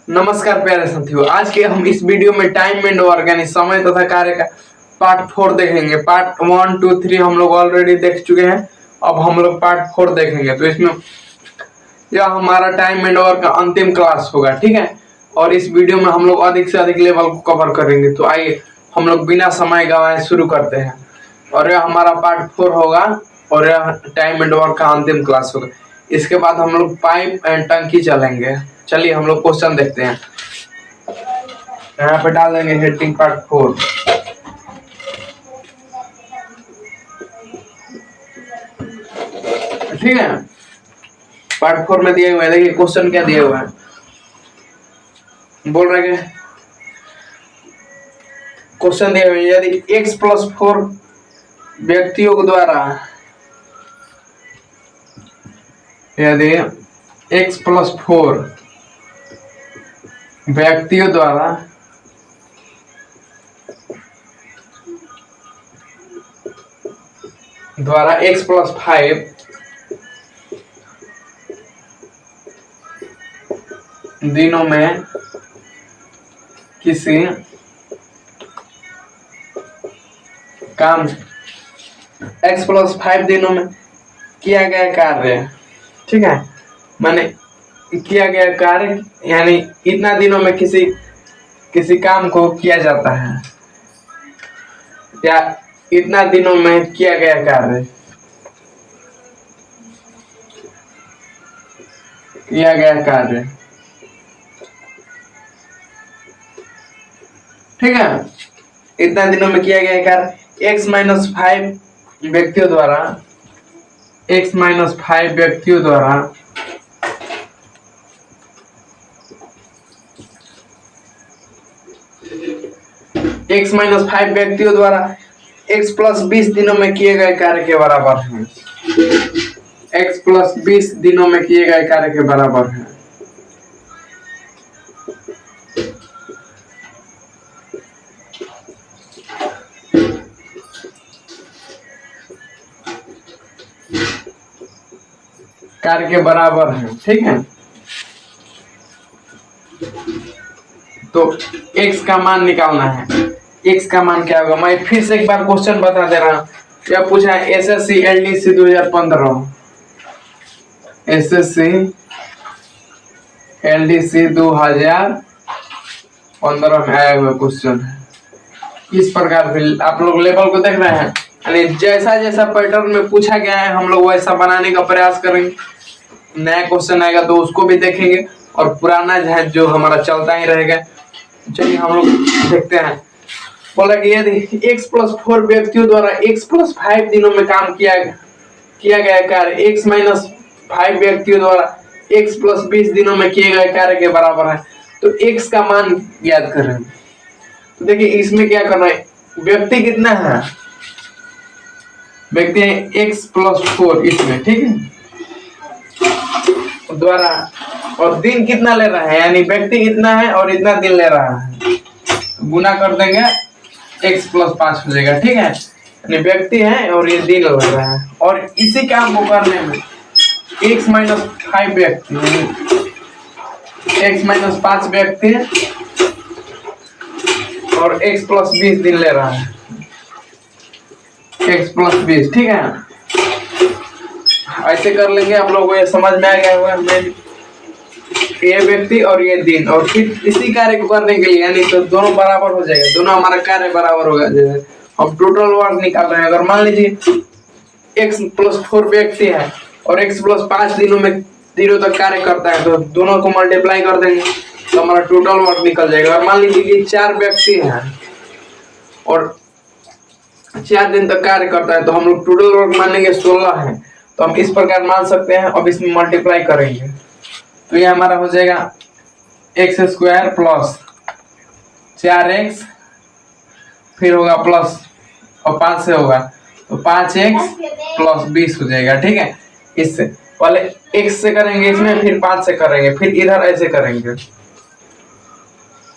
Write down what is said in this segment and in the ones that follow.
नमस्कार प्यारे साथियों, आज के हम इस वीडियो में टाइम एंड वर्क यानी समय तथा कार्य का पार्ट 4 देखेंगे। पार्ट 1, 2, 3 हम लोग ऑलरेडी देख चुके हैं। अब हम लोग पार्ट 4 देखेंगे। तो इसमें यह हमारा टाइम एंड वर्क का अंतिम क्लास होगा, ठीक है। और इस वीडियो में हम लोग अधिक से अधिक लेवल को कवर करेंगे। तो आइए हम लोग बिना समय गंवाए शुरू करते हैं। और यह हमारा पार्ट 4 होगा और यह टाइम एंड वर्क का अंतिम क्लास होगा। इसके बाद हम लोग पाइप एंड टंकी चलेंगे। चलिए हम लोग क्वेश्चन देखते हैं। यहाँ पे डाल देंगे हेडिंग पार्ट 4। ठीक है, पार्ट 4 में दिए हुए हैं। देखिए क्वेश्चन क्या दिए हुए हैं। बोल रहे हैं क्वेश्चन दिए हुए, यदि x+4 व्यक्तियों द्वारा, यदि x+4 व्यक्तियों द्वारा x+5 दिनों में किसी काम x+5 दिनों में किया गया कार्य, ठीक है, माने किया गया कार्य यानी इतना दिनों में किसी काम को किया जाता है, या इतना दिनों में किया गया कार्य, ठीक है, इतना दिनों में किया गया कार्य x-5 व्यक्तियों द्वारा x-5 व्यक्तियों द्वारा x-5 व्यक्तियों द्वारा x+20 दिनों में किए गए कार्य के बराबर है। x+20 दिनों में किए गए कार्य के बराबर है। कार्य के बराबर है, ठीक है। तो x का मान निकालना है। x का मान क्या होगा, मैं फिर से एक बार क्वेश्चन बता दे रहा हूं। क्या पूछा है, एसएससी एलडीसी 2015, एसएससी एलडीसी 2015 में आया हुआ क्वेश्चन है। इस प्रकार फिर आप लोग लेवल को देख रहे हैं, यानी जैसा जैसा पैटर्न में पूछा गया है हम लोग वैसा बनाने का प्रयास करेंगे। नया क्वेश्चन आएगा तो उसको भी देखेंगे और पुराना है जो हमारा चलता ही रहेगा। चलिए हम लोग देखते हैं। बोला कि यदि x+4 व्यक्तियों द्वारा x+5 दिनों में काम किया गया कार्य x-5 व्यक्तियों द्वारा x+20 दिनों में किए गए कार्य के बराबर है, तो x का मान ज्ञात करें। तो देखिए इसमें क्या करना है, व्यक्ति कितना है, व्यक्ति है x+4 इसमें, ठीक है, द्वारा, और दिन कितना ले रहा है, यानी व्यक्ति कितना है और इतना दिन ले रहा है, गुना कर देंगे x+5 हो जाएगा, ठीक है। यानी व्यक्ति है और ये दिन लग रहा है, और इसी काम को करने में x-5 व्यक्ति, x-5 व्यक्ति और x+20 दिन ले रहा है, x+20, ठीक है। ऐसे कर लेंगे, आप लोगों को ये समझ में आ गया होगा। ये व्यक्ति और ये दिन, और फिर इसी कार्य को करने के लिए यानी तो दोनों बराबर हो जाएगा, दोनों हमारा कार्य बराबर होगा। जैसे अब टोटल वर्क निकाल रहे हैं, अगर मान लीजिए x+4 व्यक्ति है और x+5 दिनों तक कार्य करता है, तो दोनों को मल्टीप्लाई कर देंगे तो हमारा टोटल वर्क निकल जाएगा। और मान लीजिए कि 4 व्यक्ति हैं और 4 दिन तक कार्य करता है, तो हम लोग टोटल वर्क मानेंगे 16 है, तो हम इस प्रकार मान सकते हैं। अब इसमें मल्टीप्लाई करेंगे तो ये हमारा हो जाएगा x² प्लस 4x, फिर होगा प्लस और 5 से होगा तो 5x प्लस 20 हो जाएगा, ठीक है। इससे पहले x से करेंगे इसमें, फिर 5 से करेंगे, फिर इधर ऐसे करेंगे,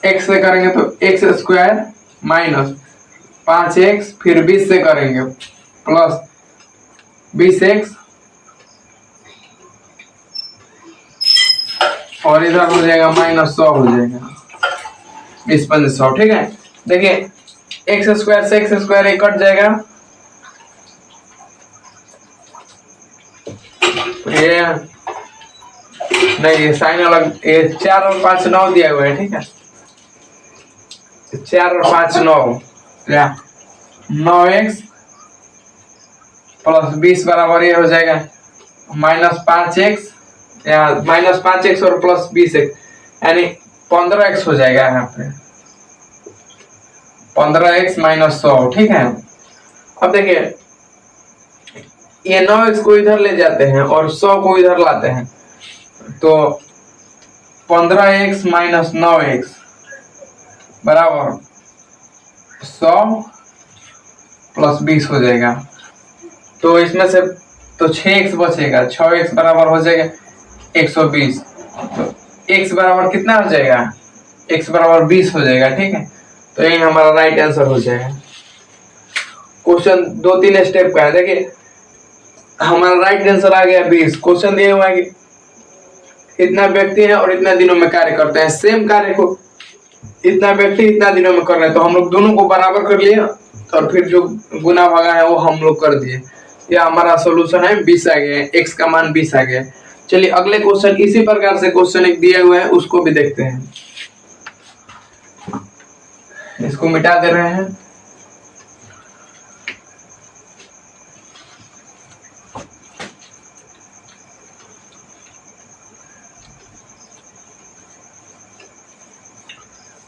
x से करेंगे तो x² माइनस 5x, फिर 20 से करेंगे प्लस 20x और इधर हो जाएगा -100 हो जाएगा, 20×100। ठीक है, देखिए एक्स स्क्वायर से एक्स स्क्वायर एक कट जाएगा, ये नहीं, ये साइन अलग, ये 4 और 5 9 दिया हुआ है। ठीक है, 4 और 5 9, क्या 9x प्लस 20 बराबर ये हो जाएगा -5x, या -5x और प्लस 20x, यानी 15x हो जाएगा यहाँ पे, 15x -100। ठीक है, अब देखिए ये 9x को इधर ले जाते हैं और 100 को इधर लाते हैं, तो 15x - 9x बराबर 100 + 20 हो जाएगा। तो इसमें से तो 6x बचेगा, 6x बराबर हो जाएगा 120। तो x बराबर कितना हो जाएगा, x बराबर 20 हो जाएगा। ठीक है, तो यही हमारा राइट आंसर हो जाएगा। क्वेश्चन 2-3 स्टेप का है, देखिए हमारा राइट आंसर आ गया 20। क्वेश्चन दिया हुआ है कि इतना व्यक्ति है और इतना दिनों में कार्य करते हैं, सेम कार्य को इतना व्यक्ति इतना दिनों में कर रहे हैं, तो हम लोग दोनों को बराबर कर लिए और फिर जो गुना भागा है वो हम लोग कर दिए। यह हमारा सॉल्यूशन है, 20 आ गया, x का मान 20 आ गया। चलिए अगले क्वेश्चन, इसी प्रकार से क्वेश्चन एक दिया हुआ है, उसको भी देखते हैं। इसको मिटा दे रहे हैं।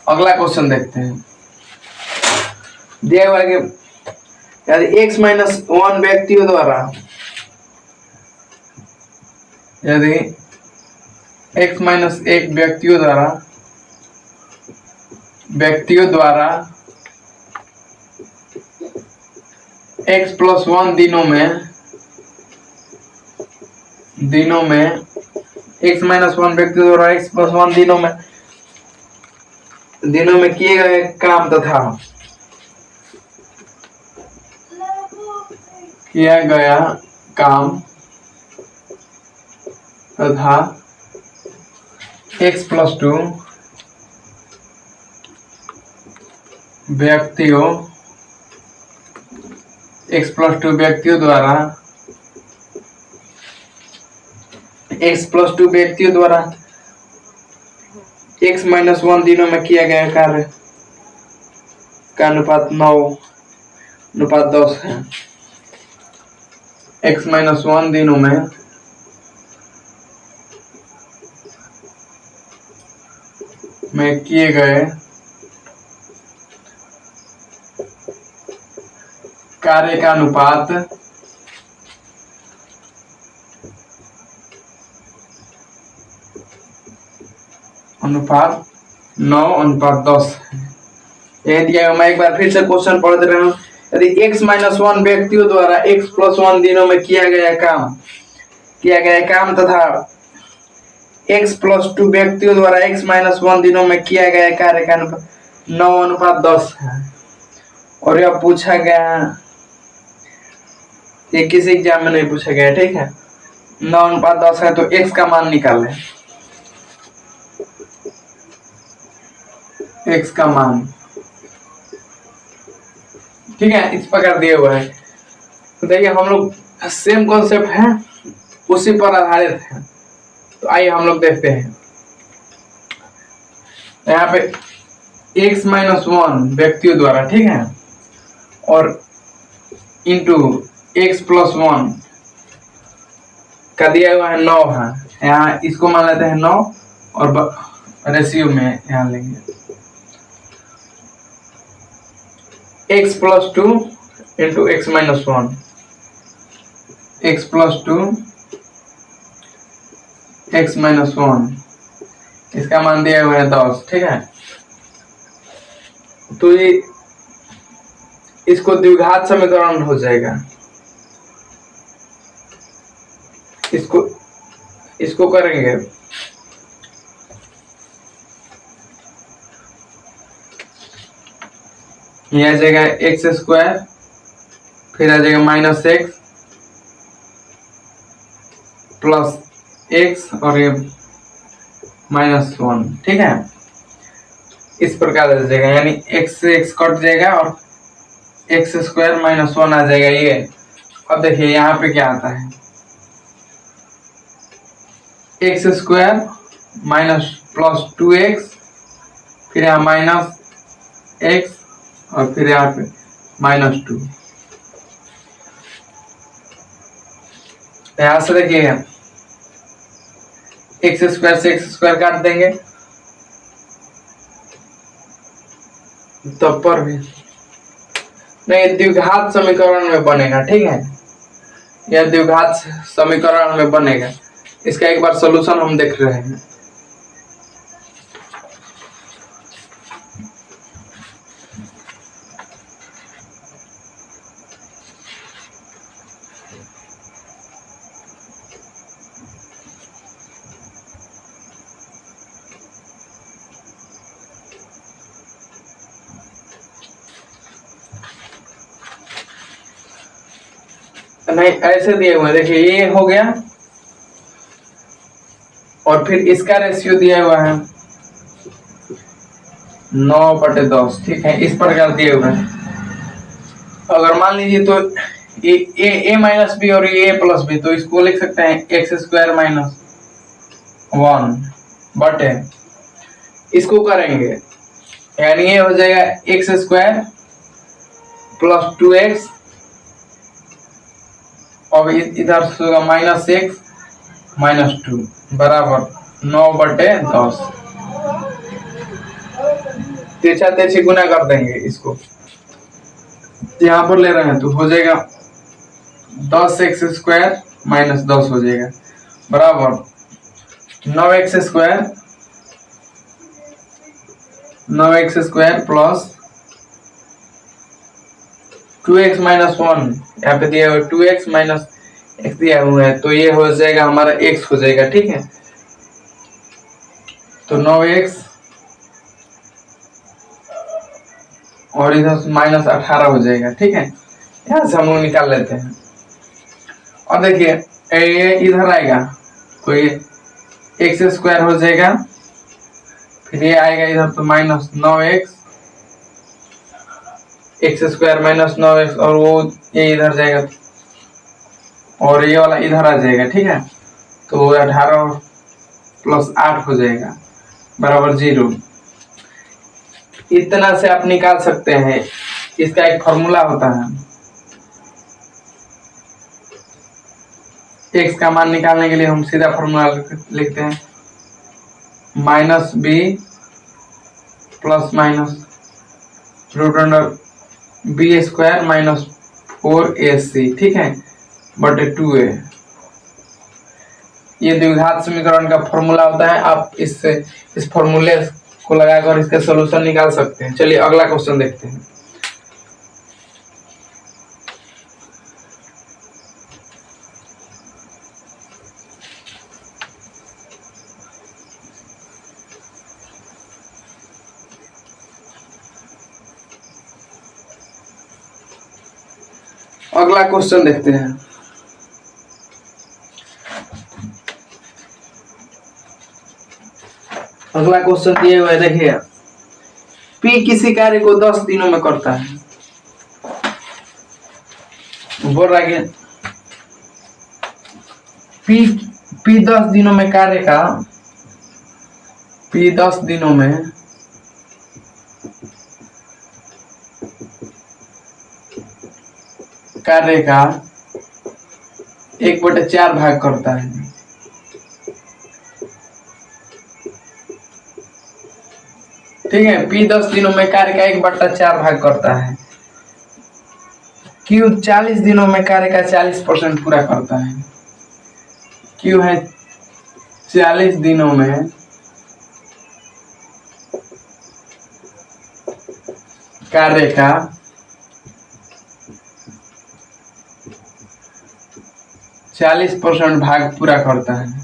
अगला क्वेश्चन देखते हैं। दिया हुआ है कि यदि x - 1 व्यक्तियों द्वारा, यदि x - 1 व्यक्तियों द्वारा x + 1 दिनों में x - 1 व्यक्तियों द्वारा x + 1 दिनों में किए गए काम तथा किया गया काम तथा x + 2 व्यक्तियों द्वारा x - 1 दिनों में किया गया कार्य का अनुपात 9:10 है। x - 1 दिनों में किए गए कार्य का अनुपात 9:10 है। यह दिया, मैं एक बार फिर से क्वेश्चन पढ़ दे रहा हूँ। यदि x - 1 व्यक्तियों द्वारा x + 1 दिनों में किया गया काम तथा x + 2 व्यक्तियों द्वारा x - 1 दिनों में किया गया कार्य का अनुपात 9:10 है, और यह पूछा गया, ये किसी एग्जाम में नहीं पूछा गया। ठीक है, 9:10 है, तो x का मान निकालें। x का मान, ठीक है, इस प्रकार दिया हुआ है। तो देखिए हम लोग सेम कॉन्सेप्ट है, उसी पर आधारित है। तो आइए हम लोग देखते हैं। यहाँ पे x - 1 व्यक्तियों द्वारा, ठीक है, और इंटू x + 1 का दिया हुआ है 9 है। यहाँ इसको मान लेते हैं 9 और रेशियो में यहाँ लेंगे x + 2 into x - 1, x + 2 x - 1, इसका मान दिया हुआ है 10। ठीक है, तो ये इसको द्विघात समीकरण हो जाएगा। इसको करेंगे ये आ जाएगा x², फिर आ जाएगा -x प्लस x, और ये -1, ठीक है। इस प्रकार आ जाएगा, यानी x से x कट जाएगा और x² -1 आ जाएगा ये। अब देखिए यहाँ पे क्या आता है, x² प्लस 2x, फिर यहाँ -x और फिर यहाँ पे -2। यहाँ से देखिए x² से x² काट देंगे, तब पर भी नहीं, द्विघात समीकरण में बनेगा, ठीक है। यह द्विघात समीकरण में बनेगा। इसका एक बार सॉल्यूशन हम देख रहे हैं। नहीं, ऐसे दिए हुए देखिए, ये हो गया और फिर इसका रेशियो दिया हुआ है 9/10, ठीक है। इस प्रकार दिए हुए हैं। अगर मान लीजिए तो a माइनस बी और a प्लस बी, तो इसको लिख सकते हैं x² -1 बटे, इसको करेंगे यानी ये हो जाएगा x² प्लस 2x, अब इधर से होगा -x -2 बराबर 9/10। तिरछा तिरछी गुना कर देंगे इसको, यहाँ पर ले रहे हैं तो हो जाएगा 10x² -10 हो जाएगा बराबर 9x² प्लस 2x -1, यहाँ पे दिया हुआ 2x -x दिया हुआ है, तो ये हो जाएगा हमारा x हो जाएगा, ठीक है। तो 9x और इधर -18 हो जाएगा, ठीक है। यहाँ से हम लोग निकाल लेते हैं। और देखिए ये इधर आएगा तो ये x² हो जाएगा, फिर ये आएगा इधर तो -9x, x² -9x, और वो ये इधर जाएगा और ये वाला इधर आ जाएगा, ठीक है। तो 18 + 8 हो जाएगा बराबर 0। इतना से आप निकाल सकते हैं। इसका एक फॉर्मूला होता है, x का मान निकालने के लिए हम सीधा फॉर्मूला लिखते हैं -b ± √b² -4ac, ठीक है, बटे 2a। ये द्विघात समीकरण का फॉर्मूला होता है। आप इससे इस फॉर्मूले को लगाकर इसका सॉल्यूशन निकाल सकते हैं। चलिए अगला क्वेश्चन देखते हैं। अगला क्वेश्चन देखते हैं। अगला क्वेश्चन दिए हुए देखिए, P किसी कार्य को 10 दिनों में करता है। बोल रहा है P 10 दिनों में कार्य का, P 10 दिनों में कार्य का 1/4 भाग करता है। ठीक है, P 10 दिनों में कार्य का 1/4 भाग करता है। Q 40 दिनों में कार्य का 40% पूरा करता है। Q है 40 दिनों में कार्य का 40% भाग पूरा करता है।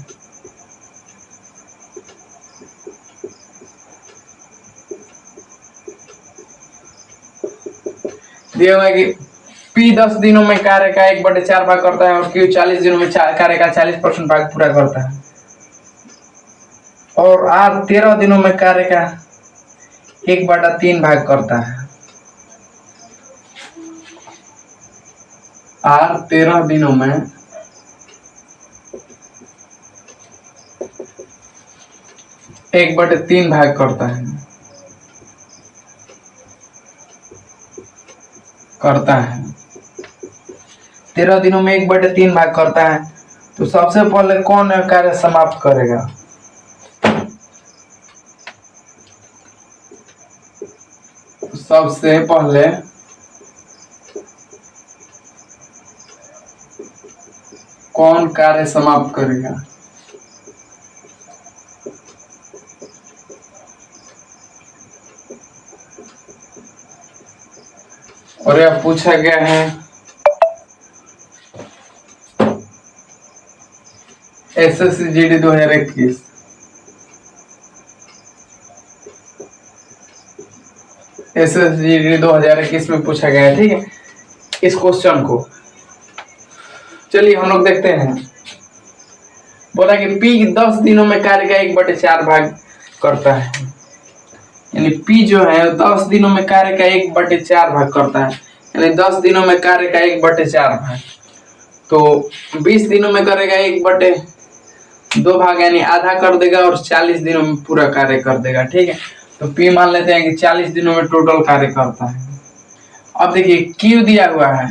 दिया हुआ है कि P 10 दिनों में कार्य का 1/4 भाग करता है और Q 40 दिनों में कार्य का 40% भाग पूरा करता है। और आर 13 दिनों में कार्य का 1/3 भाग करता है। आर 13 दिनों में 1/3 भाग करता है 13 दिनों में 1/3 भाग करता है। तो सबसे पहले कौन कार्य समाप्त करेगा? सबसे पहले कौन कार्य समाप्त करेगा? और यह पूछा गया है SSC GD 2021। SSC GD 2021 में पूछा गया है, ठीक है, इस क्वेश्चन को। चलिए हम लोग देखते हैं। बोला कि P 10 दिनों में कार्य का 1/4 भाग करता है, यानी P जो है 10 दिनों में कार्य का 1/4 भाग करता है, यानी 10 दिनों में कार्य का 1/4 भाग। तो 20 दिनों में करेगा 1/2 भाग, यानी आधा कर देगा, और 40 दिनों में पूरा कार्य कर देगा, ठीक है। तो P मान लेते हैं कि 40 दिनों में टोटल कार्य करता है। अब देखिए Q दिया हुआ है,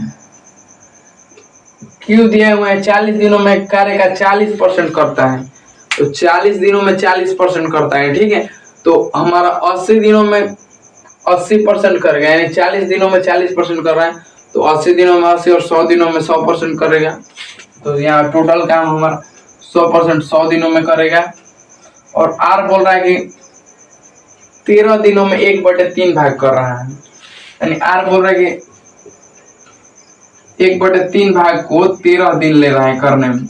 Q दिया हुआ है 40 दिनों में कार्य का 40% करता है। तो 40 दिनों में 40% करता है, ठीक है। तो हमारा 80 दिनों में 80% करेगा, यानी 40 दिनों में 40% कर रहा है, तो 80 दिनों में 80 और 100 दिनों में 100% करेगा। तो यहाँ टोटल काम हमारा 100% 100 दिनों में करेगा। और R बोल रहा है कि 13 दिनों में 1/3 भाग कर रहा है, यानी R बोल रहा है कि 1/3 भाग को 13 दिन ले रहा है करने में।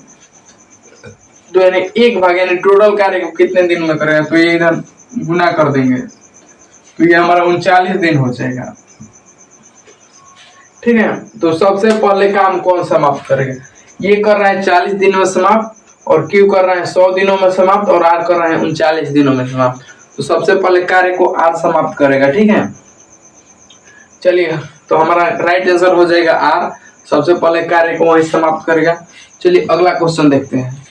तो यानी 1 भाग, यानी टोटल कार्य को कितने दिन में करेगा? तो ये इधर गुना कर देंगे, तो ये हमारा 39 दिन हो जाएगा, ठीक है। तो सबसे पहले काम कौन समाप्त करेगा? ये कर रहा है 40 दिनों में समाप्त, और Q कर रहा है 100 दिनों में समाप्त, और R कर रहा है 39 दिनों में समाप्त। तो सबसे पहले कार्य को R समाप्त करेगा, ठीक है। चलिए, तो हमारा राइट आंसर हो जाएगा R, सबसे पहले कार्य को वही समाप्त करेगा। चलिए अगला क्वेश्चन देखते हैं।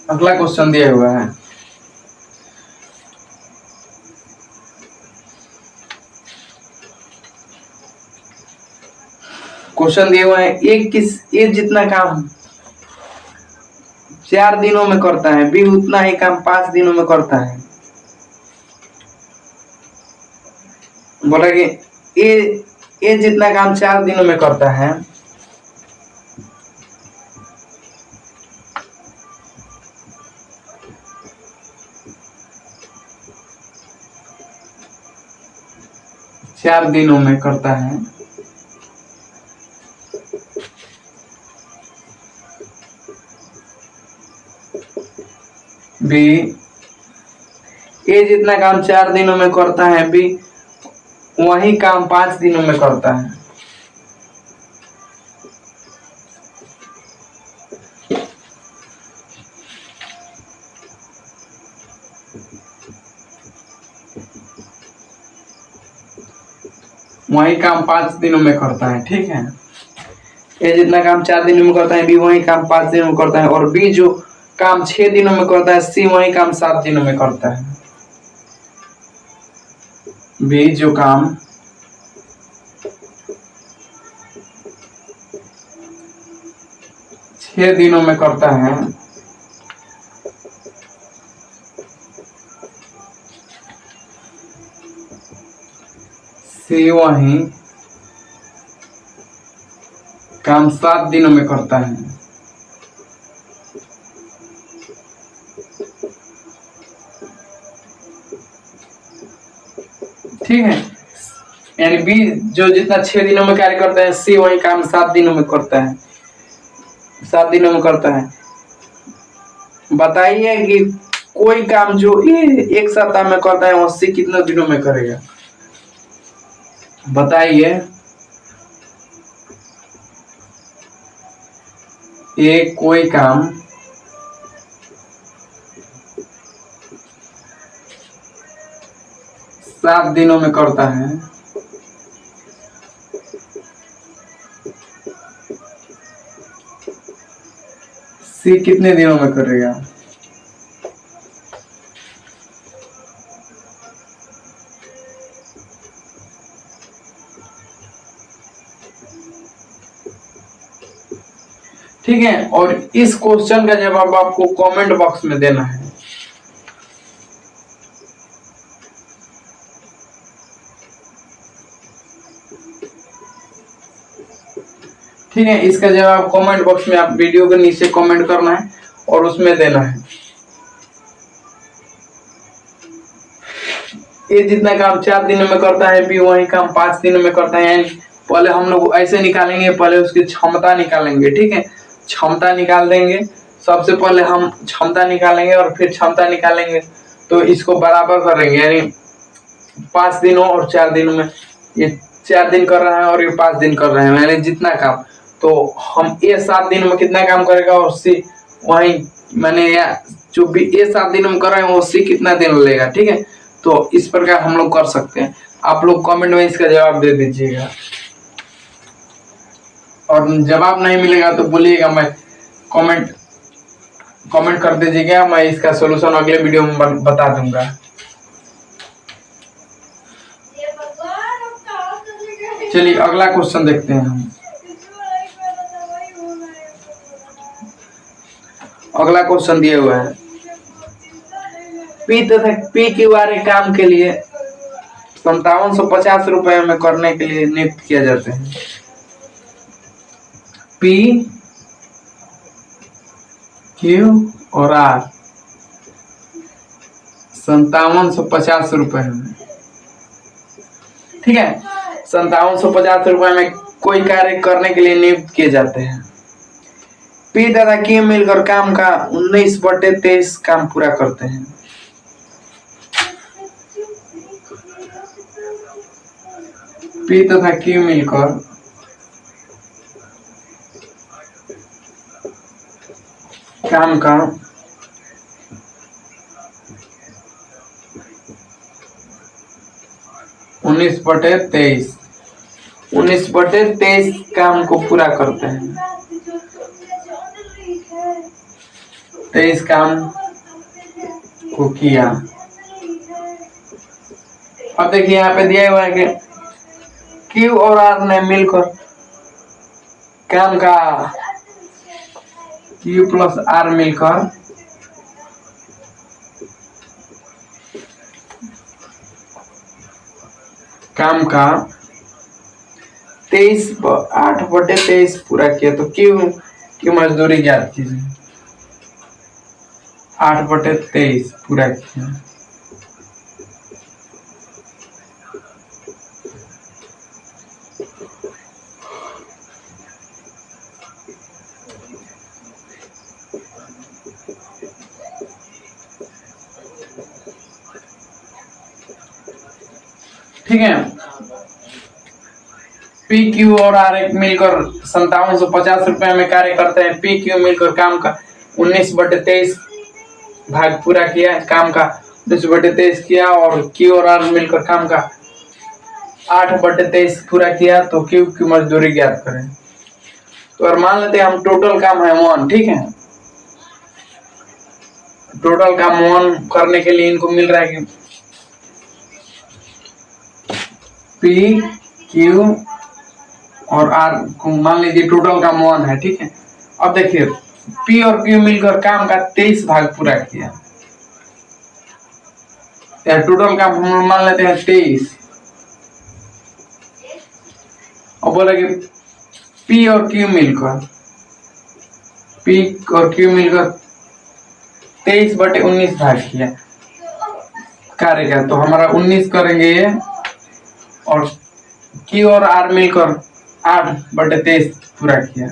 अगला क्वेश्चन दिया हुआ है, क्वेश्चन दिया हुआ है ए जितना काम 4 दिनों में करता है, B उतना ही काम 5 दिनों में करता है। बोला कि ए जितना काम 4 दिनों में करता है, चार दिनों में करता है, B ए जितना काम 4 दिनों में करता है, B वही काम 5 दिनों में करता है। वही काम 5 दिनों में करता है, ठीक है। ए जितना काम 4 दिनों में करता है, B वही काम 5 दिनों में करता है, और B जो काम 6 दिनों में करता है, C वही काम 7 दिनों में करता है। B जो काम 6 दिनों में करता है, C वही काम 7 दिनों में करता है। ठीक है, यानी B जो जितना 6 दिनों में कार्य करता है, C वही काम 7 दिनों में करता है, 7 दिनों में करता है। बताइए कि कोई काम जो एक सप्ताह में करता है, वो C कितने दिनों में करेगा? बताइए ये कोई काम 7 दिनों में करता है, सी कितने दिनों में करेगा? ठीक है, और इस क्वेश्चन का जवाब आपको कमेंट बॉक्स में देना है। ठीक है, इसका जवाब कमेंट बॉक्स में आप वीडियो के नीचे कमेंट करना है और उसमें देना है। ये जितना काम 4 दिनों में करता है, भी वही काम 5 दिनों में करता है। पहले हम लोग ऐसे निकालेंगे, पहले उसकी क्षमता निकालेंगे। ठीक है, क्षमता निकाल देंगे। सबसे पहले हम क्षमता निकालेंगे और फिर क्षमता निकालेंगे, तो इसको बराबर करेंगे, यानी 5 दिनों और 4 दिनों में। ये 4 दिन कर रहा है और ये 5 दिन कर रहे हैं, यानी जितना काम, तो हम ये 7 दिनों में कितना काम करेगा और सी वही मैंने जो भी ये 7 दिनों में कर रहे हैं वो सी कितना दिन लेगा। ठीक है, तो इस प्रकार हम लोग कर सकते हैं। आप लोग कमेंट में इसका जवाब दे दीजिएगा, और जवाब नहीं मिलेगा तो बोलिएगा, मैं कमेंट कर दीजिएगा, मैं इसका सॉल्यूशन अगले वीडियो में बता दूंगा। चलिए अगला क्वेश्चन देखते हैं हम। अगला क्वेश्चन दिया हुआ है, पी तथा पी क्यू वाले काम के लिए 5750 रुपए में करने के लिए नियुक्त किया जाते हैं। पी क्यू और आर 5750 रुपए में। ठीक है, 5750 रुपए में कोई कार्य करने के लिए नियुक्त किए जाते हैं। पी तथा क्यू मिलकर काम का 19/23 काम पूरा करते हैं। पी तथा क्यू मिलकर काम का 19/23 काम को पूरा करते हैं। 23 काम को किया। अब देखिए यहाँ पे दिया हुआ है कि क्यू और आर ने मिलकर काम का, क्यू प्लस आर मिलकर काम का 8/23 पूरा किया। तो क्यू मजदूरी ज्ञात कीजिए। 8/23 पूरा किया। ठीक है, पी क्यू और आर एक मिलकर 5750 रुपए में कार्य करते हैं। पी क्यू मिलकर काम का 19/23 भाग पूरा किया, काम का 19/23 किया, और क्यू और आर मिलकर काम का 8/23 पूरा किया। तो क्यू की मजदूरी ज्ञात करें। तो और मान लेते हैं हम टोटल काम है 1। ठीक है, टोटल काम 1 करने के लिए इनको मिल रहा है कि पी क्यू और आर को मान लीजिए टोटल काम 1 है। ठीक है, अब देखिए पी और क्यू मिलकर काम का 23 भाग पूरा किया, या टोटल काम हम मान लेते हैं 23। और बोला कि पी और क्यू मिलकर 23/19 भाग किया कार्य का, तो हमारा 19 करेंगे ये, और क्यू और आर मिलकर 8/23 पूरा किया।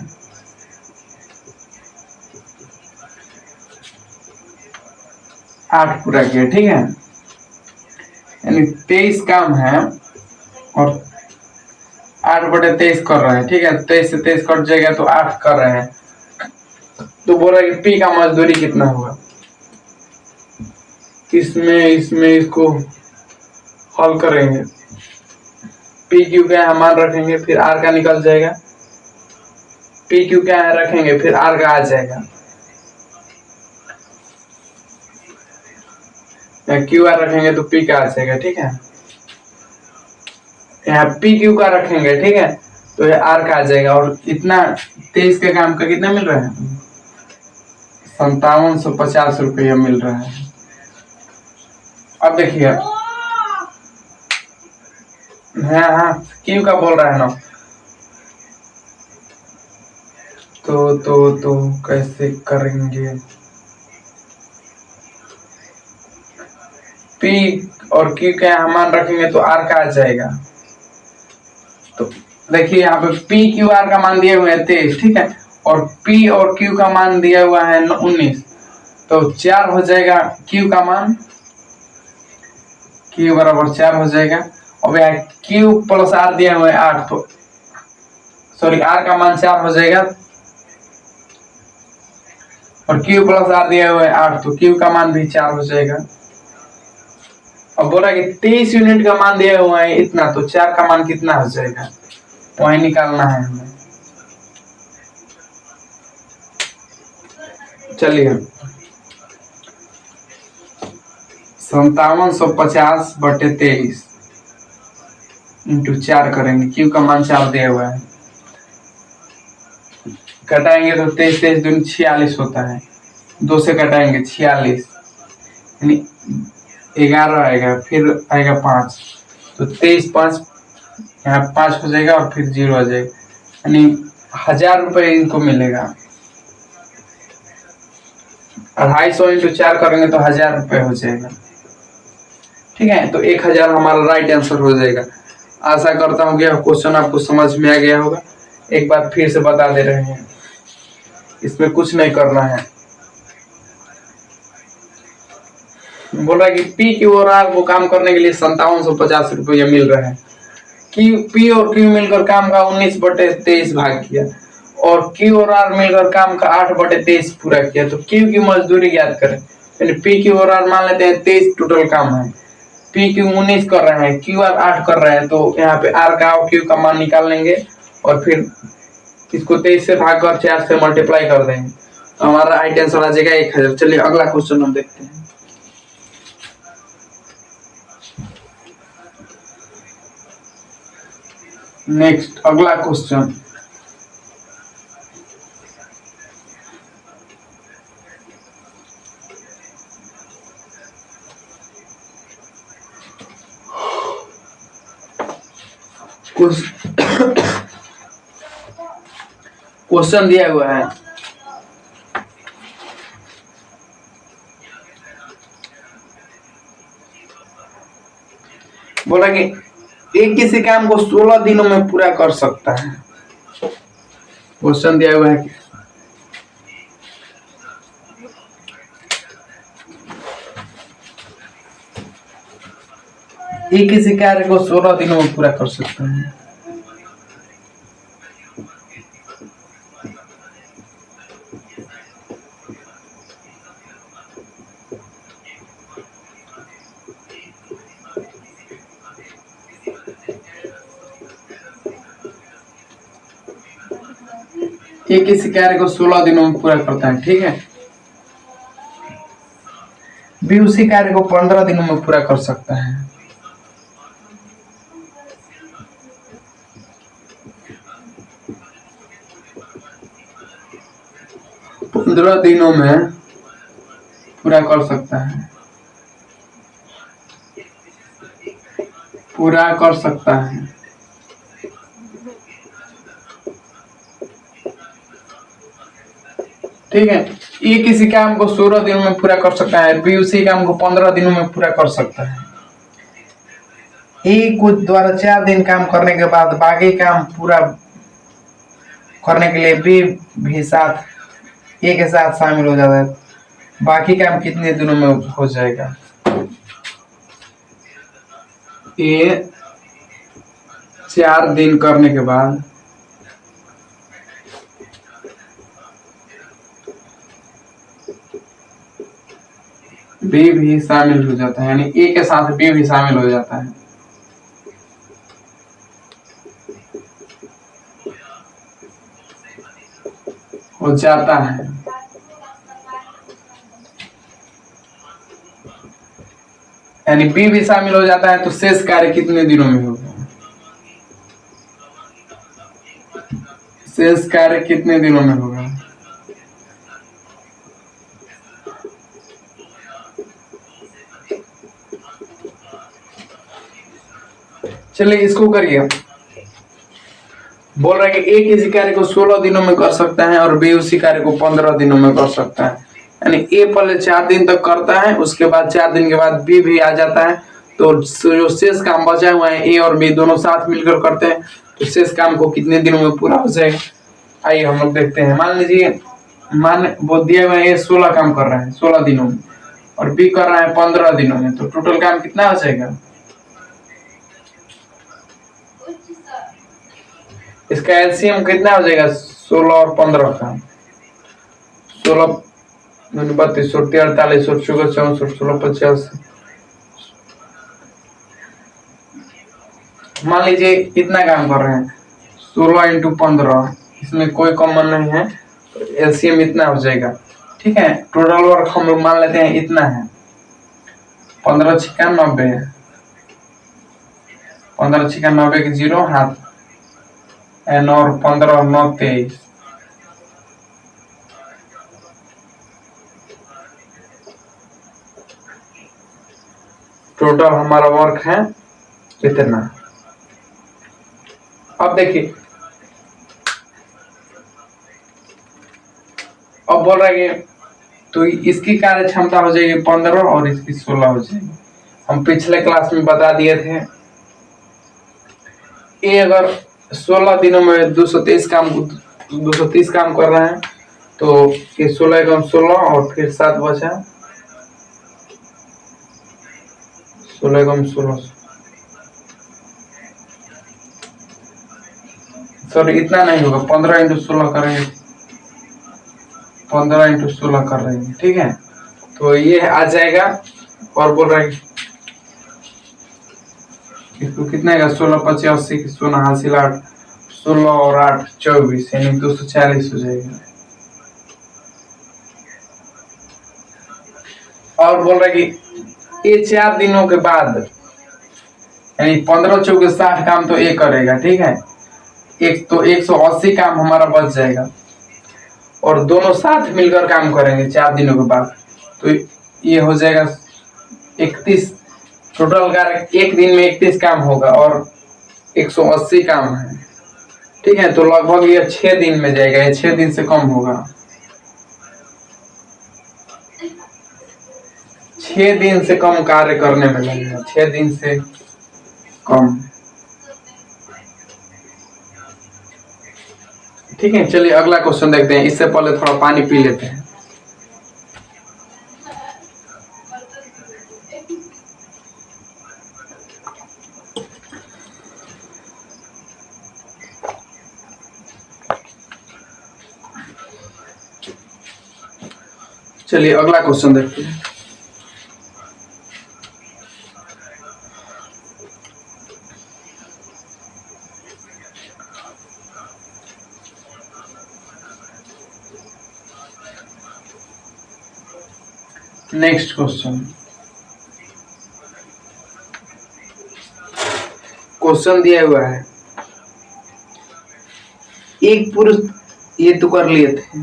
आठ पूरा किया। ठीक है, यानी 23 काम है और 8/23 कर रहे हैं, ठीक है। 23 से 23 कट जाएगा तो 8 कर रहे हैं। तो बोल रहा है कि पी का मजदूरी कितना होगा। इसमें इसमें इसको हल करेंगे, पी क्यू का यहाँ मान रखेंगे, फिर आर का निकल जाएगा। पी क्यू का यहाँ रखेंगे, फिर आर का आ जाएगा। यहाँ क्यू आर रखेंगे तो पी का आ जाएगा, ठीक है। यहाँ पी क्यू का रखेंगे, ठीक है, तो ये आर का आ जाएगा। और इतना 23 के काम का कितना मिल रहा है, 5750 रुपया मिल रहा है। अब देखिए, हाँ हाँ क्यू का बोल रहा है ना, तो कैसे करेंगे। पी और क्यू का यहाँ मान रखेंगे तो आर का आ जाएगा। तो देखिए यहाँ पे पी क्यू आर का मान दिया हुआ है 23, ठीक है, और पी और क्यू का मान दिया हुआ है 19, तो 4 हो जाएगा क्यू का मान, क्यू बराबर 4 हो जाएगा। अब यहाँ क्यू प्लस आर दिया हुआ है 8, तो सॉरी आर का मान 4 हो जाएगा, और क्यू प्लस आर दिया हुआ है 8, तो क्यू का मान भी 4 हो जाएगा। अब बोला कि 23 यूनिट का मान दिया हुआ है इतना, तो 4 का मान कितना हो जाएगा, वही निकालना है हमें। चलिए 5750/23 इंटू 4 करेंगे, क्यू का मान 4 दिया हुआ है। कटाएंगे तो 23 23 दूनी 46 होता है, 2 से कटाएंगे 46, यानी 11 आएगा, फिर आएगा 5, तो 23 5 यहाँ 5 हो जाएगा और फिर 0 आ जाएगा, यानी 1000 रुपये इनको मिलेगा। 250 इंटू 4 करेंगे तो 1000 रुपये हो जाएगा, ठीक है। तो 1000 हमारा राइट आंसर हो जाएगा। आशा करता हूँ कि यह क्वेश्चन आपको समझ में आ गया होगा। एक बार फिर से बता दे रहे हैं, इसमें कुछ नहीं करना है। बोला कि पी क्यू और आर को काम करने के लिए 5750 रुपया मिल रहा है। पी और क्यू मिलकर काम का 19/23 भाग किया, और क्यू और आर मिलकर काम का 8/23 पूरा किया। तो क्यू की मजदूरी याद करें, यानी पी क्यू और आर मान लेते हैं 23 टोटल काम है, पी क्यू 19 कर रहे हैं, क्यू आर 8 कर रहे हैं, तो यहाँ पे आर का और क्यू का मान निकाल लेंगे, और फिर इसको 23 से भाग कर 4 से मल्टीप्लाई कर देंगे, तो हमारा राइट आंसर आ जाएगा 1000। चलिए अगला क्वेश्चन हम देखते हैं। नेक्स्ट अगला क्वेश्चन, क्वेश्चन दिया हुआ है, बोला कि एक किसी काम को 16 दिनों में पूरा कर सकता है। क्वेश्चन दिया हुआ है, एक किसी कार्य को 16 दिनों में पूरा कर सकता है। ये किसी कार्य को 16 दिनों में पूरा करता है, ठीक है। बी उसी कार्य को 15 दिनों में पूरा कर सकता है। पंद्रह दिनों में पूरा कर सकता है, पूरा कर सकता है। ठीक है, ए किसी काम को 16 दिनों में पूरा कर सकता है, बी उसी काम को 15 दिनों में पूरा कर सकता है। ए को द्वारा 4 दिन काम करने के बाद बाकी काम पूरा करने के लिए बी भी साथ ए के साथ शामिल हो जाता है। बाकी काम कितने दिनों में हो जाएगा? ए 4 दिन करने के बाद बी भी शामिल हो जाता है, यानी ए के साथ बी भी शामिल हो जाता है। हो जाता है, यानी बी भी शामिल हो जाता है, तो शेष कार्य कितने दिनों में होगा? शेष कार्य कितने दिनों में होगा? चलिए इसको करिए। बोल रहा है कि ए किसी कार्य को 16 दिनों में कर सकता है और बी उसी कार्य को 15 दिनों में कर सकता है। यानी ए पहले 4 दिन तक करता है, उसके बाद 4 दिन के बाद बी भी आ जाता है, तो जो शेष काम बचा हुआ है ए और बी दोनों साथ मिलकर करते हैं, तो शेष काम को कितने दिनों में पूरा हो जाएगा? आइए हम लोग देखते हैं। मान लीजिए वो दिया हुआ है 16 काम कर रहा है 16 दिनों में और बी कर रहा है 15 दिनों में, तो टोटल काम कितना हो जाएगा? इसका एलसीएम कितना हो जाएगा? 16 और 15 का 16 32 48 64 64 16 50। मान लीजिए इतना काम कर रहे हैं 16 × 15, इसमें कोई कॉमन नहीं है, तो एलसीएम इतना हो जाएगा। ठीक है, टोटल वर्क हम लोग मान लेते हैं इतना है 15 × 90, 15 × 90 के 0 हाथ एन और 15 9 23। टोटल हमारा वर्क है इतना। अब देखिए, अब बोल रहा है कि तो इसकी कार्य क्षमता हो जाएगी 15 और इसकी 16 हो जाएगी। हम पिछले क्लास में बता दिए थे, ए अगर 16 दिनों में 230 काम कर रहे हैं, तो ये 16 × 16 और फिर 7 बचा 16 × 16, सॉरी इतना नहीं होगा, 15 × 16 करेंगे, 15 × 16 कर रहे हैं। ठीक है, तो ये आ जाएगा। और बोल रहे हैं इसको कितना है? 16 × 25 80 की 16 हासिल 8, 16 और 8 24, यानी 240 हो जाएगा। और बोल रहे कि ये 4 दिनों के बाद, यानी 15 चौके 60 काम तो ये करेगा। ठीक है, एक तो 180 काम हमारा बच जाएगा और दोनों साथ मिलकर काम करेंगे 4 दिनों के बाद, तो ये हो जाएगा 31। टोटल कार्य एक दिन में 31 काम होगा और 180 काम है। ठीक है, तो लगभग ये 6 दिन में जाएगा, ये 6 दिन से कम होगा, 6 दिन से कम कार्य करने में लगेगा, 6 दिन से कम। ठीक है, चलिए अगला क्वेश्चन देखते हैं। इससे पहले थोड़ा पानी पी लेते हैं। चलिए अगला क्वेश्चन देखते हैं। नेक्स्ट क्वेश्चन दिया हुआ है, एक पुरुष, ये तो कर लिए थे,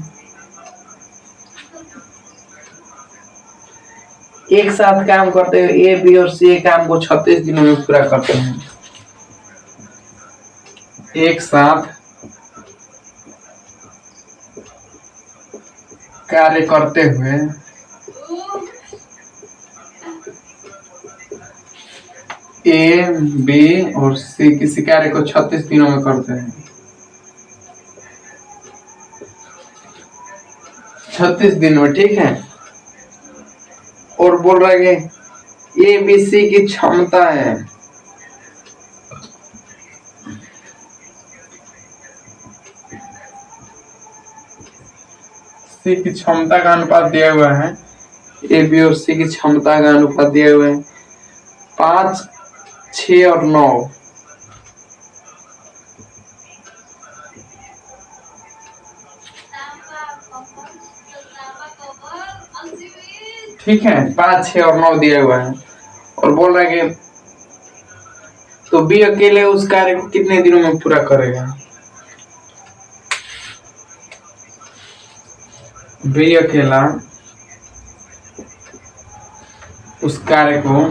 एक साथ काम करते हुए ए बी और सी काम को 36 दिनों में पूरा करते हैं। एक साथ कार्य करते हुए ए बी और सी किसी कार्य को 36 दिनों में करते हैं, 36 दिन में। ठीक है, और बोल रहा है कि ए बी सी की क्षमता है सी की क्षमता का अनुपात दिया हुआ है, ए बी और सी की क्षमता का अनुपात दिया हुआ है 5, 6 और 9। ठीक है, 5, 6 और 9 दिया हुआ है और बोल रहा है कि तो बी अकेले उस कार्य को कितने दिनों में पूरा करेगा। बी अकेला उस कार्य को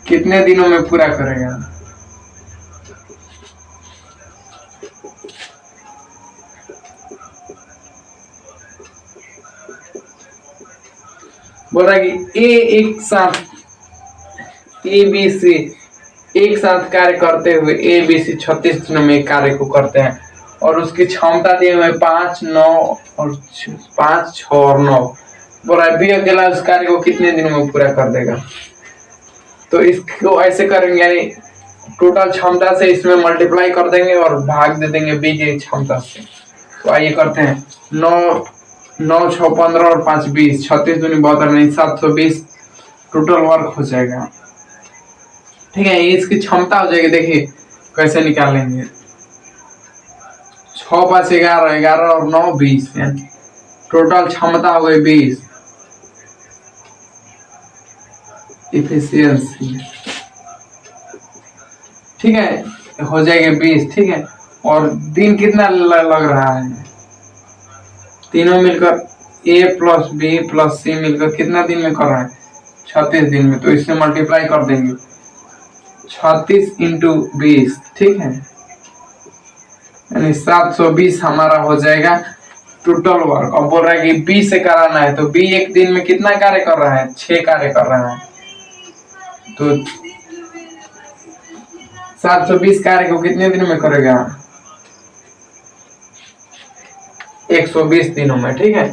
कितने दिनों में पूरा करेगा। बोल रहा है कि ए एक साथ ए बी सी एक साथ कार्य करते हुए ए बी सी 36 दिनों में कार्य को करते हैं और उसकी क्षमता दिए हुए 5, 9 और 5, 6 और 9। बोल रहा है बी अकेला उस कार्य को कितने दिनों में पूरा कर देगा। तो इसको ऐसे करेंगे, यानी टोटल क्षमता से इसमें मल्टीप्लाई कर देंगे और भाग दे देंगे बी की क्षमता से। तो आइए करते हैं, 9, 9, 6, 15 और 5, 20, 36 दूनी 72 नहीं 720 टोटल वर्क हो जाएगा। ठीक है, इसकी क्षमता हो जाएगी, देखिए कैसे निकालेंगे। 6, 5, 11, 11 और 9 20, टोटल क्षमता हो गई 20। इफिशियंसी ठीक है हो जाएगा 20। ठीक है, और दिन कितना लग रहा है, तीनों मिलकर ए प्लस बी प्लस सी मिलकर कितना दिन में कर रहा है, 36 दिन में। तो इससे मल्टीप्लाई कर देंगे 36 इंटू 20। ठीक है, यानी 720 हमारा हो जाएगा टोटल वर्क। अब बोल रहा है कि बी से कराना है, तो बी एक दिन में कितना कार्य कर रहा है, 6 कार्य कर रहा है। तो 720 कार्य को कितने दिन में करेगा, 120 दिनों में। ठीक है,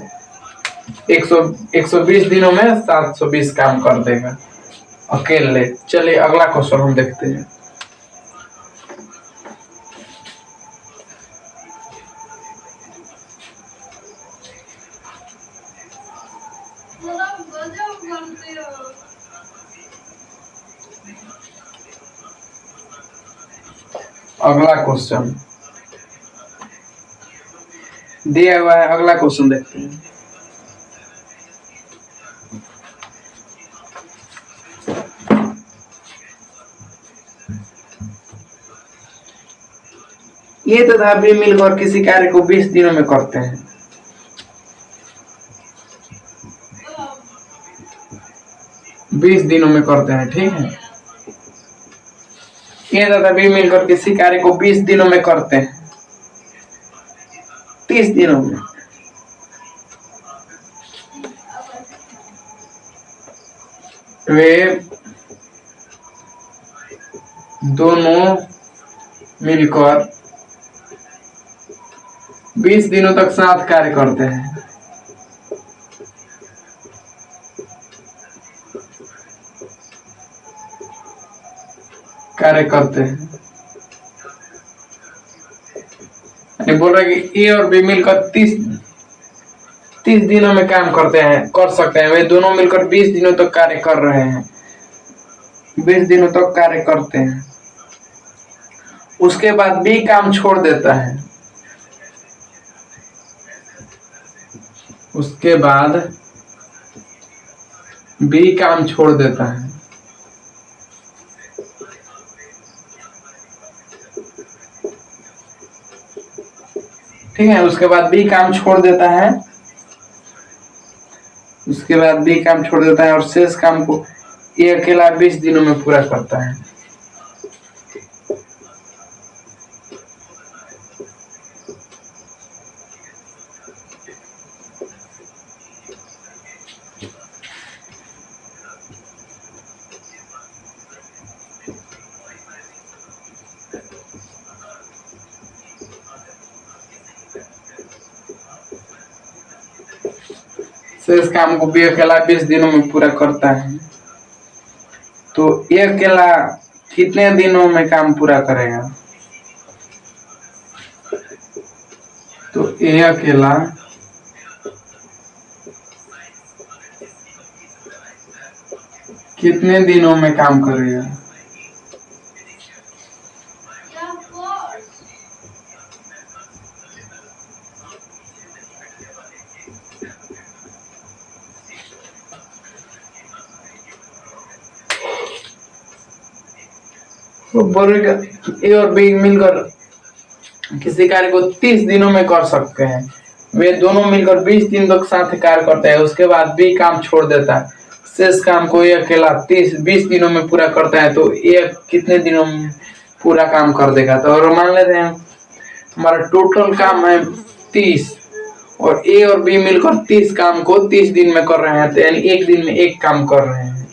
120 दिनों में 720 काम कर देगा अकेले। चलिए अगला क्वेश्चन हम देखते हैं। अगला क्वेश्चन दिया हुआ है, अगला क्वेश्चन देखते हैं। ये तथा बी मिलकर किसी कार्य को 20 दिनों में करते हैं। बीस दिनों में करते हैं। ठीक है, ये तथा बी मिलकर किसी कार्य को 20 दिनों में करते हैं, 30 दिनों में। वे दोनों मिलकर 20 दिनों तक साथ कार्य करते हैं। कार्य करते हैं, बोल रहा है कि ए और बी मिलकर 30 दिनों में काम करते हैं, कर सकते हैं। वे दोनों मिलकर 20 दिनों तक कार्य कर रहे हैं, 20 दिनों तक कार्य करते हैं। उसके बाद बी काम छोड़ देता है, उसके बाद बी काम छोड़ देता है। ठीक है, उसके बाद बी काम छोड़ देता है, उसके बाद बी काम छोड़ देता है और शेष काम को ये अकेला 20 दिनों में पूरा करता है। शेष काम को बी अकेला 20 दिनों में पूरा करता है। तो ये अकेला कितने दिनों में काम पूरा करेगा? तो ए अकेला कितने दिनों में काम करेगा? तो बोलेगा ए और बी मिलकर किसी कार्य को 30 दिनों में कर सकते हैं। वे दोनों मिलकर 20 दिन तक साथ कार्य करते हैं, उसके बाद बी काम छोड़ देता है। शेष काम को ये अकेला 20 दिनों में पूरा करता है, तो ये कितने दिनों में पूरा काम कर देगा? तो और मान लेते हैं हमारा टोटल काम है 30 और ए और बी मिलकर 30 काम को 30 दिन में कर रहे हैं, तो यानी एक दिन में एक काम कर रहे हैं।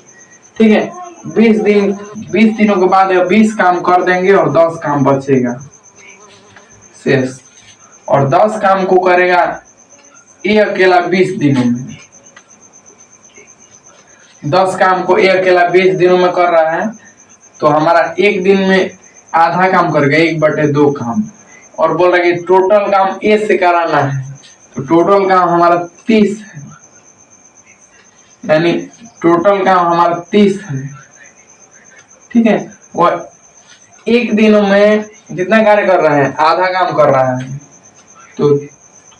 ठीक है, 20 दिनों के बाद 20 काम कर देंगे और 10 काम बचेगा शेष, और 10 काम को करेगा ये अकेला 20 दिनों में। 10 काम को ये अकेला 20 दिनों में कर रहा है, तो हमारा एक दिन में आधा काम करेगा, 1/2 काम। और बोल रहा है कि टोटल काम ए से कराना है, तो टोटल काम हमारा 30 है, यानी टोटल काम हमारा 30 है। ठीक है, और एक दिनों में जितना कार्य कर रहा है आधा काम कर रहा है, तो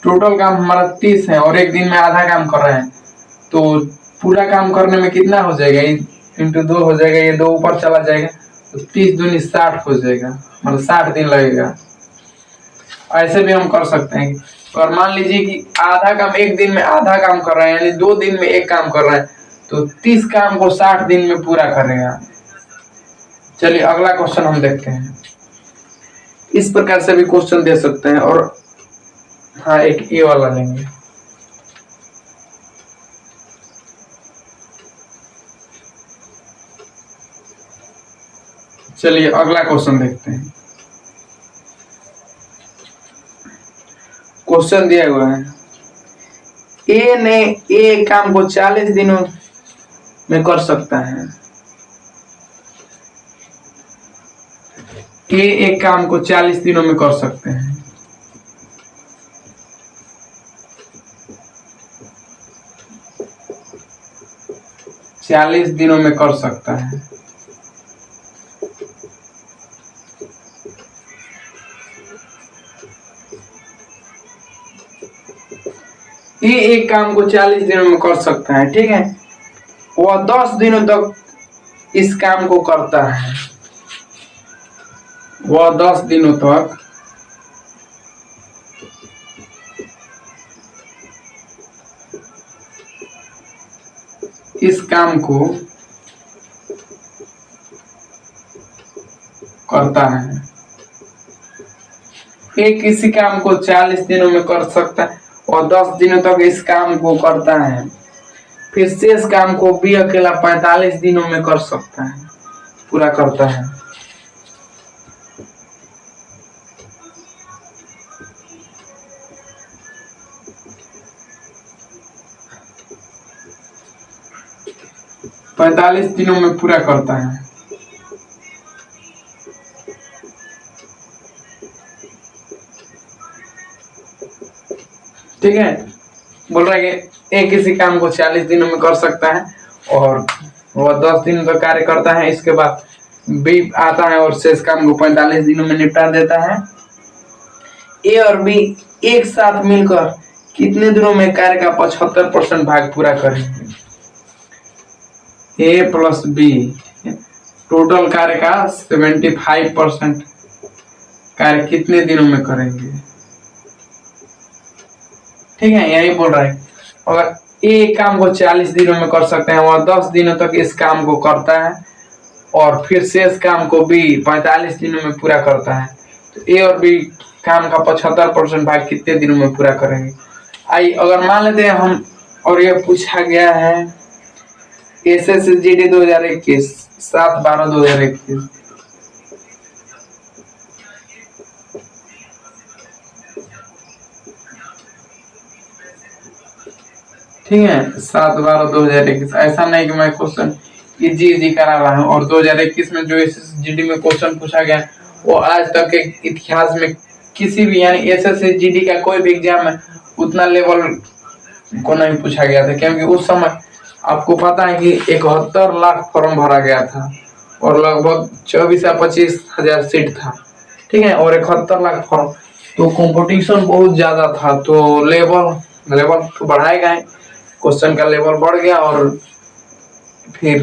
टोटल काम हमारा 30 है और एक दिन में आधा काम कर रहे हैं, तो पूरा काम करने में कितना हो जाएगा? इंटू 2 हो जाएगा, ये 2 ऊपर चला जाएगा, तो 30 दूनी 60 हो जाएगा, मतलब 60 दिन लगेगा। ऐसे भी हम कर सकते हैं। और मान लीजिए कि आधा काम एक दिन में आधा काम कर रहे हैं, यानी 2 दिन में एक काम कर रहा है, तो 30 काम को 60 दिन में पूरा करेगा। चलिए अगला क्वेश्चन हम देखते हैं। इस प्रकार से भी क्वेश्चन दे सकते हैं। और हाँ, एक ए वाला लेंगे। चलिए अगला क्वेश्चन देखते हैं। क्वेश्चन दिया हुआ है, ए ने ए काम को 40 दिनों में कर सकता है। ए एक काम को 40 दिनों में कर सकते हैं। चालीस दिनों में कर सकता है। ये एक काम को 40 दिनों में कर सकता है। ठीक है, वह 10 दिनों तक इस काम को करता है। वह 10 दिनों तक इस काम को करता है। एक किसी काम को 40 दिनों में कर सकता है और 10 दिनों तक इस काम को करता है। फिर शेष काम को भी अकेला 45 दिनों में कर सकता है, पूरा करता है। पैंतालीस दिनों में पूरा करता है। ठीक है, बोल रहा है कि एक किसी काम को 40 दिनों में कर सकता है और वह 10 दिन का कार्य करता है। इसके बाद बी आता है और शेष काम को 45 दिनों में निपटा देता है। ए और बी एक साथ मिलकर कितने दिनों में कार्य का 75% भाग पूरा करेंगे? ए प्लस बी टोटल कार्य का 75% कार्य कितने दिनों में करेंगे? ठीक है, यही बोल रहा है। अगर ए काम को 40 दिनों में कर सकते हैं और 10 दिनों तक इस काम को करता है और फिर शेष काम को भी 45 दिनों में पूरा करता है, तो ए और बी काम का 75% भाग कितने दिनों में पूरा करेंगे? आई अगर मान लेते हैं हम, और ये पूछा गया है SSGD 2021 7/12/2021। ठीक है, 7/12/2021। ऐसा नहीं कि मैं क्वेश्चन इजी इजी करा रहा हूँ। और 2021 में जो SSGD में क्वेश्चन पूछा गया वो आज तक के इतिहास में किसी भी यानी SSGD का कोई भी एग्जाम में उतना लेवल को नहीं पूछा गया था, क्योंकि उस समय आपको पता है कि 71 लाख फॉर्म भरा गया था और लगभग 24 या 25 हजार सीट था, ठीक है, और 71 लाख फॉर्म, तो कंपटीशन बहुत ज्यादा था। तो लेवल तो बढ़ाएगा, क्वेश्चन का लेवल बढ़ गया और फिर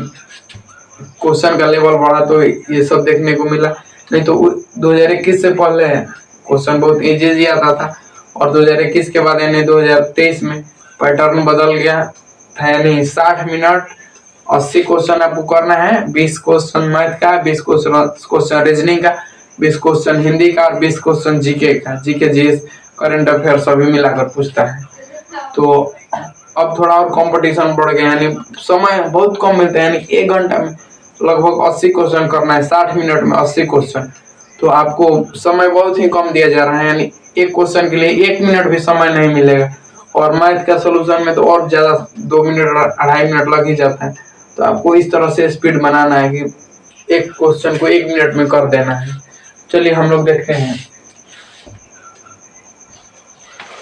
क्वेश्चन का लेवल बढ़ा तो ये सब देखने को मिला। नहीं तो 2021 से पहले क्वेश्चन बहुत इजी आता था और 2021 के बाद यानी 2023 में पैटर्न बदल गया था, यानी 60 मिनट 80 क्वेश्चन आपको करना है। 20 क्वेश्चन मैथ का, 20 क्वेश्चन रीजनिंग का, 20 क्वेश्चन हिंदी का और 20 क्वेश्चन जीके का। जीके जीएस करंट अफेयर सभी मिलाकर पूछता है। तो अब थोड़ा और कंपटीशन बढ़ गया, यानी समय बहुत कम मिलता है, यानी 1 घंटा में लगभग 80 क्वेश्चन करना है, 60 मिनट में 80 क्वेश्चन। तो आपको समय बहुत ही कम दिया जा रहा है, यानी एक क्वेश्चन के लिए 1 मिनट भी समय नहीं मिलेगा। और मैथ का सोल्यूशन में तो और ज्यादा 2 मिनट 2.5 मिनट लग ही जाता है। तो आपको इस तरह से स्पीड बनाना है कि एक क्वेश्चन को 1 मिनट में कर देना है। चलिए हम लोग देखते हैं।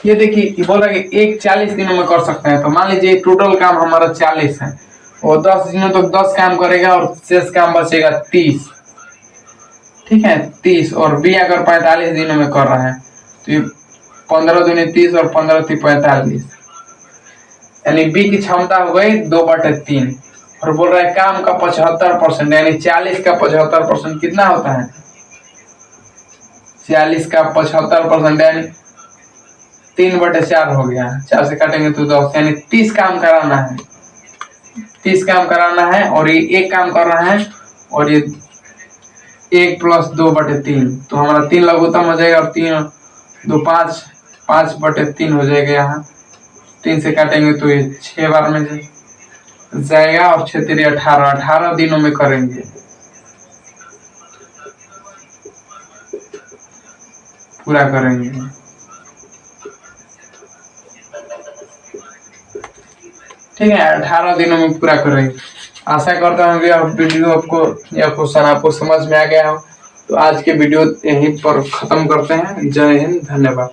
ये देखिए बोल रहा है कि एक 40 दिनों में कर सकते हैं। तो मान लीजिए टोटल काम हमारा 40 है और 10 दिनों तक 10 काम करेगा और शेष काम बचेगा 30, ठीक है, 30। और बी अगर 45 दिनों में कर रहा है तो ये 15 दूनी 30 और 15 थी 45, यानी बी की क्षमता हो गई 2/3। और बोल रहा है काम का 75%, यानी 40 का 75% कितना होता है? 40 का 75% यानी 3/4 हो गया। 4 से काटेंगे तो 10, यानी 30 काम कराना है। 30 काम कराना है और ये एक काम कर रहा है और ये 1 + 2/3, तो हमारा 3 लघुत्तम हो जाएगा और 3 2 5 5/3 हो जाएगा। यहाँ 3 से काटेंगे तो ये 6 बार में जाएगा और 6 3 18 दिनों में करेंगे। पूरा करेंगे, ठीक है, 18 दिनों में पूरा करेंगे। आशा करता हूँ कि यह वीडियो आपको या क्वेश्चन आपको समझ में आ गया हो। तो आज के वीडियो यहीं पर खत्म करते हैं। जय हिंद, धन्यवाद।